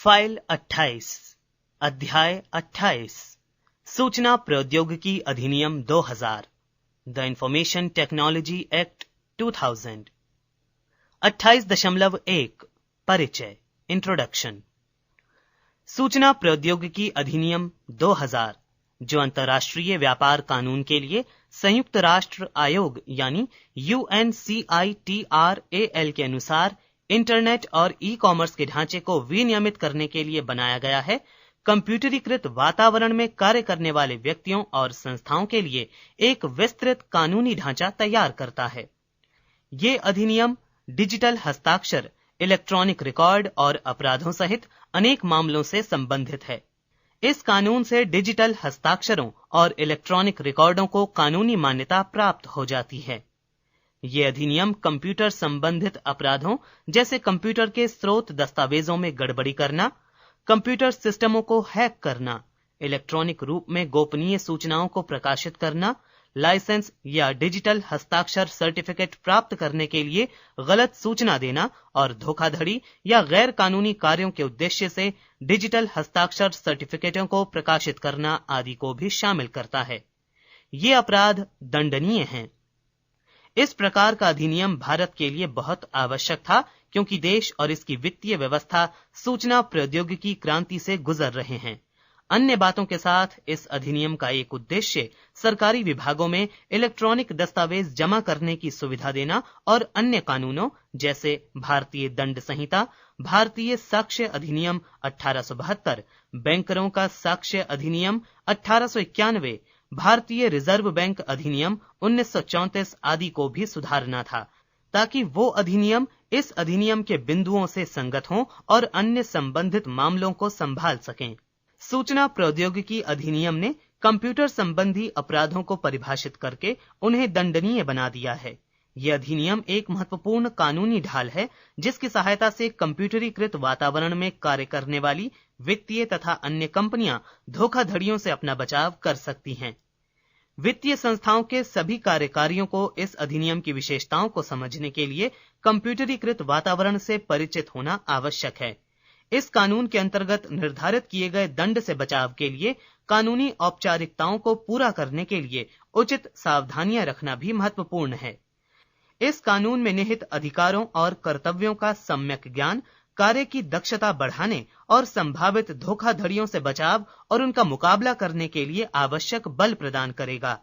File 28 अध्याय 28 सूचना प्रौद्योगिकी अधिनियम 2000 द इंफॉर्मेशन टेक्नोलॉजी एक्ट 2000 28.1 परिचय इंट्रोडक्शन। सूचना प्रौद्योगिकी अधिनियम 2000 जो अंतर्राष्ट्रीय व्यापार कानून के लिए संयुक्त राष्ट्र आयोग यानी UNCITRAL के अनुसार इंटरनेट और ई कॉमर्स के ढांचे को विनियमित करने के लिए बनाया गया है, कंप्यूटरीकृत वातावरण में कार्य करने वाले व्यक्तियों और संस्थाओं के लिए एक विस्तृत कानूनी ढांचा तैयार करता है। ये अधिनियम डिजिटल हस्ताक्षर, इलेक्ट्रॉनिक रिकॉर्ड और अपराधों सहित अनेक मामलों से संबंधित है। इस कानून से डिजिटल हस्ताक्षरों और इलेक्ट्रॉनिक रिकॉर्डों को कानूनी मान्यता प्राप्त हो जाती है। ये अधिनियम कंप्यूटर संबंधित अपराधों जैसे कंप्यूटर के स्रोत दस्तावेजों में गड़बड़ी करना, कंप्यूटर सिस्टमों को हैक करना, इलेक्ट्रॉनिक रूप में गोपनीय सूचनाओं को प्रकाशित करना, लाइसेंस या डिजिटल हस्ताक्षर सर्टिफिकेट प्राप्त करने के लिए गलत सूचना देना और धोखाधड़ी या गैर कानूनी कार्यों के उद्देश्य से डिजिटल हस्ताक्षर सर्टिफिकेटों को प्रकाशित करना आदि को भी शामिल करता है। ये अपराध दंडनीय हैं। इस प्रकार का अधिनियम भारत के लिए बहुत आवश्यक था क्योंकि देश और इसकी वित्तीय व्यवस्था सूचना प्रौद्योगिकी क्रांति से गुजर रहे हैं। अन्य बातों के साथ इस अधिनियम का एक उद्देश्य सरकारी विभागों में इलेक्ट्रॉनिक दस्तावेज जमा करने की सुविधा देना और अन्य कानूनों जैसे भारतीय दंड संहिता, भारतीय साक्ष्य अधिनियम 1872, बैंकरों का साक्ष्य अधिनियम 1891, भारतीय रिजर्व बैंक अधिनियम 1934 आदि को भी सुधारना था ताकि वो अधिनियम इस अधिनियम के बिंदुओं से संगत हों और अन्य संबंधित मामलों को संभाल सकें। सूचना प्रौद्योगिकी अधिनियम ने कंप्यूटर संबंधी अपराधों को परिभाषित करके उन्हें दंडनीय बना दिया है। यह अधिनियम एक महत्वपूर्ण कानूनी ढाल है जिसकी सहायता से कंप्यूटरीकृत वातावरण में कार्य करने वाली वित्तीय तथा अन्य कंपनियां धोखाधड़ियों से अपना बचाव कर सकती हैं। वित्तीय संस्थाओं के सभी कार्यकारियों को इस अधिनियम की विशेषताओं को समझने के लिए कंप्यूटरीकृत वातावरण से परिचित होना आवश्यक है। इस कानून के अंतर्गत निर्धारित किए गए दंड से बचाव के लिए कानूनी औपचारिकताओं को पूरा करने के लिए उचित सावधानियां रखना भी महत्वपूर्ण है। इस कानून में निहित अधिकारों और कर्तव्यों का सम्यक ज्ञान कार्य की दक्षता बढ़ाने और संभावित धोखाधड़ियों से बचाव और उनका मुकाबला करने के लिए आवश्यक बल प्रदान करेगा।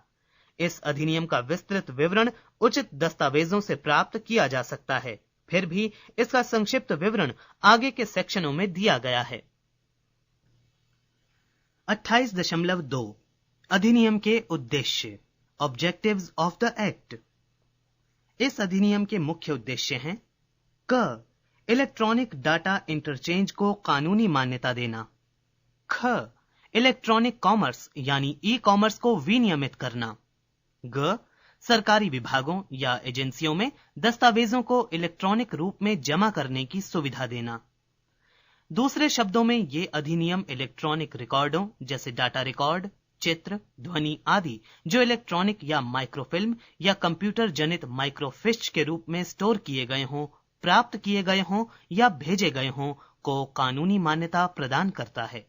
इस अधिनियम का विस्तृत विवरण उचित दस्तावेजों से प्राप्त किया जा सकता है, फिर भी इसका संक्षिप्त विवरण आगे के सेक्शनों में दिया गया है। 28.2 अधिनियम के उद्देश्य, ऑब्जेक्टिव्स ऑफ द एक्ट। इस अधिनियम के मुख्य उद्देश्य हैं: क इलेक्ट्रॉनिक डाटा इंटरचेंज को कानूनी मान्यता देना, ख इलेक्ट्रॉनिक कॉमर्स यानी ई कॉमर्स को विनियमित करना, ग सरकारी विभागों या एजेंसियों में दस्तावेजों को इलेक्ट्रॉनिक रूप में जमा करने की सुविधा देना। दूसरे शब्दों में ये अधिनियम इलेक्ट्रॉनिक रिकॉर्डों जैसे डाटा रिकॉर्ड, चित्र, ध्वनि आदि जो इलेक्ट्रॉनिक या माइक्रोफिल्म या कंप्यूटर जनित माइक्रोफिश के रूप में स्टोर किए गए हों, प्राप्त किए गए हों या भेजे गए हों को कानूनी मान्यता प्रदान करता है।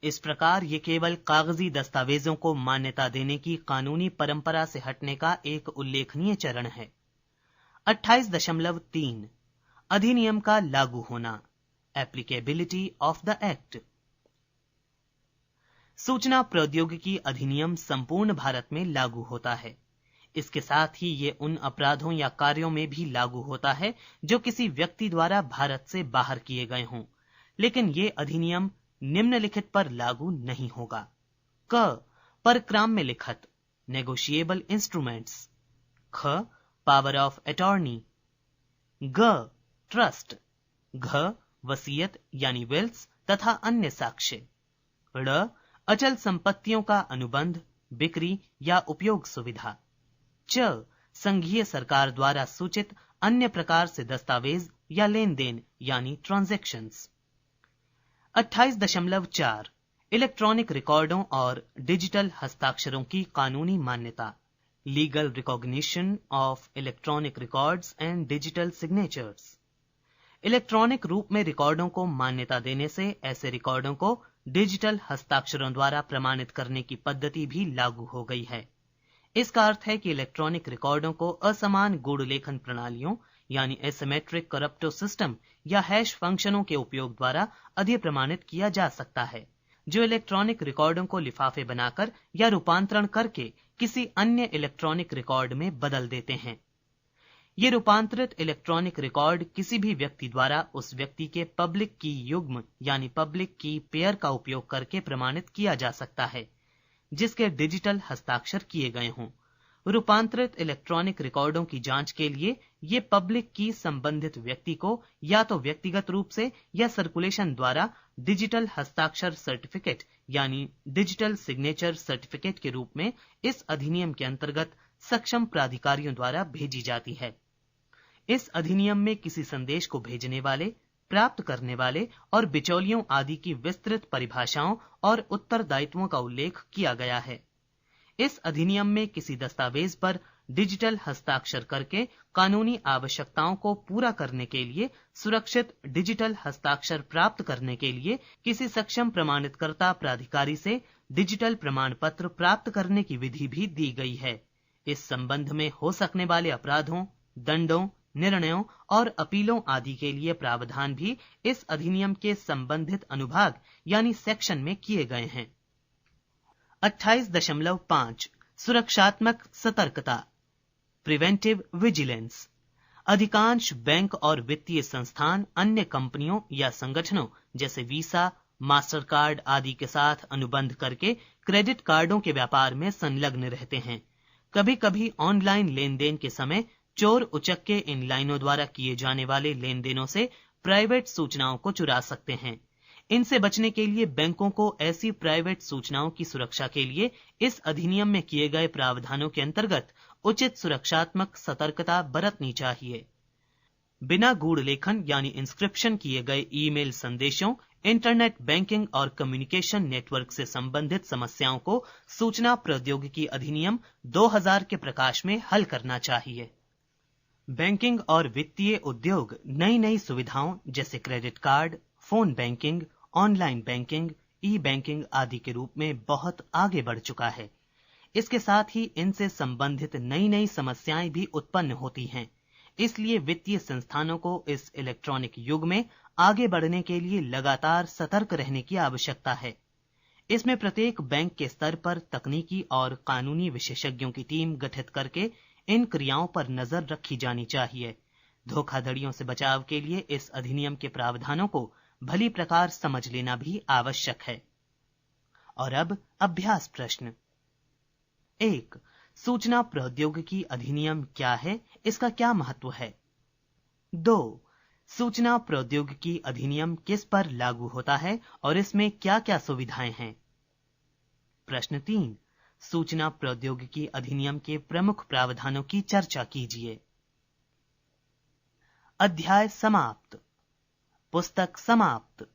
इस प्रकार ये केवल कागजी दस्तावेजों को मान्यता देने की कानूनी परंपरा से हटने का एक उल्लेखनीय चरण है। 28.3 अधिनियम का लागू होना, एप्लीकेबिलिटी ऑफ द एक्ट। सूचना प्रौद्योगिकी अधिनियम संपूर्ण भारत में लागू होता है। इसके साथ ही ये उन अपराधों या कार्यों में भी लागू होता है जो किसी व्यक्ति द्वारा भारत से बाहर किए गए हों, लेकिन ये अधिनियम निम्नलिखित पर लागू नहीं होगा: क परक्राम्य लिखत, नेगोशिएबल इंस्ट्रूमेंट्स, ख पावर ऑफ अटॉर्नी, ग ट्रस्ट, घ वसीयत यानी विल्स तथा अन्य साक्ष्य, ड़ अचल संपत्तियों का अनुबंध, बिक्री या उपयोग सुविधा, च संघीय सरकार द्वारा सूचित अन्य प्रकार से दस्तावेज या लेन देन यानी ट्रांजैक्शंस। 28.4 इलेक्ट्रॉनिक रिकॉर्डों और डिजिटल हस्ताक्षरों की कानूनी मान्यता, legal recognition of electronic records and digital signatures. Electronic रूप में रिकॉर्डों को मान्यता देने से ऐसे रिकॉर्डों को डिजिटल हस्ताक्षरों द्वारा प्रमाणित करने की पद्धति भी लागू हो गई है। इसका अर्थ है कि इलेक्ट्रॉनिक रिकॉर्डों को असमान गुण लेखन प्रणालियों यानी एसिमेट्रिक करप्टो सिस्टम या हैश फंक्शनों के उपयोग द्वारा अधिप्रमाणित किया जा सकता है, जो इलेक्ट्रॉनिक रिकॉर्डों को लिफाफे बनाकर या रूपांतरण करके किसी अन्य इलेक्ट्रॉनिक रिकॉर्ड में बदल देते हैं। ये रूपांतरित इलेक्ट्रॉनिक रिकॉर्ड किसी भी व्यक्ति द्वारा उस व्यक्ति के पब्लिक की युग्म यानी पब्लिक की पेयर का उपयोग करके प्रमाणित किया जा सकता है, जिसके डिजिटल हस्ताक्षर किए गए हों। रूपांतरित इलेक्ट्रॉनिक रिकॉर्डों की जांच के लिए ये पब्लिक की संबंधित व्यक्ति को या तो व्यक्तिगत रूप से या सर्कुलेशन द्वारा डिजिटल हस्ताक्षर सर्टिफिकेट यानी डिजिटल सिग्नेचर सर्टिफिकेट के रूप में इस अधिनियम के अंतर्गत सक्षम प्राधिकारियों द्वारा भेजी जाती है। इस अधिनियम में किसी संदेश को भेजने वाले, प्राप्त करने वाले और बिचौलियों आदि की विस्तृत परिभाषाओं और उत्तरदायित्वों का उल्लेख किया गया है। इस अधिनियम में किसी दस्तावेज पर डिजिटल हस्ताक्षर करके कानूनी आवश्यकताओं को पूरा करने के लिए सुरक्षित डिजिटल हस्ताक्षर प्राप्त करने के लिए किसी सक्षम प्रमाणितकर्ता प्राधिकारी से डिजिटल प्रमाण पत्र प्राप्त करने की विधि भी दी गई है। इस संबंध में हो सकने वाले अपराधों, दंडों, निर्णयों और अपीलों आदि के लिए प्रावधान भी इस अधिनियम के संबंधित अनुभाग यानी सेक्शन में किए गए हैं। 28.5 सुरक्षात्मक सतर्कता प्रिवेंटिव विजिलेंस। अधिकांश बैंक और वित्तीय संस्थान अन्य कंपनियों या संगठनों जैसे वीसा, मास्टर कार्ड आदि के साथ अनुबंध करके क्रेडिट कार्डों के व्यापार में संलग्न रहते हैं। कभी कभी ऑनलाइन लेन देन के समय चोर उचक्के इन लाइनों द्वारा किए जाने वाले लेन देनों से प्राइवेट सूचनाओं को चुरा सकते हैं। इनसे बचने के लिए बैंकों को ऐसी प्राइवेट सूचनाओं की सुरक्षा के लिए इस अधिनियम में किए गए प्रावधानों के अंतर्गत उचित सुरक्षात्मक सतर्कता बरतनी चाहिए। बिना गूढ़ लेखन यानी इंस्क्रिप्शन किए गए ईमेल संदेशों, इंटरनेट बैंकिंग और कम्युनिकेशन नेटवर्क से संबंधित समस्याओं को सूचना प्रौद्योगिकी अधिनियम 2000 के प्रकाश में हल करना चाहिए। बैंकिंग और वित्तीय उद्योग नई नई सुविधाओं जैसे credit card, phone banking, online banking, E banking आदि के रूप में बहुत आगे बढ़ चुका है। इसके साथ ही इनसे संबंधित नई नई समस्याएं भी उत्पन्न होती हैं। इसलिए वित्तीय संस्थानों को इस इलेक्ट्रॉनिक युग में आगे बढ़ने के लिए लगातार सतर्क रहने की आवश्यकता है। इसमें प्रत्येक बैंक के स्तर पर तकनीकी और कानूनी विशेषज्ञों की टीम गठित करके इन क्रियाओं पर नजर रखी जानी चाहिए। धोखाधड़ियों से बचाव के लिए इस अधिनियम के प्रावधानों को भली प्रकार समझ लेना भी आवश्यक है। और अब अभ्यास प्रश्न 1. सूचना प्रौद्योगिकी अधिनियम क्या है, इसका क्या महत्व है? 2. सूचना प्रौद्योगिकी अधिनियम किस पर लागू होता है और इसमें क्या क्या सुविधाएं हैं? प्रश्न 3. सूचना प्रौद्योगिकी अधिनियम के प्रमुख प्रावधानों की चर्चा कीजिए। अध्याय समाप्त। पुस्तक समाप्त।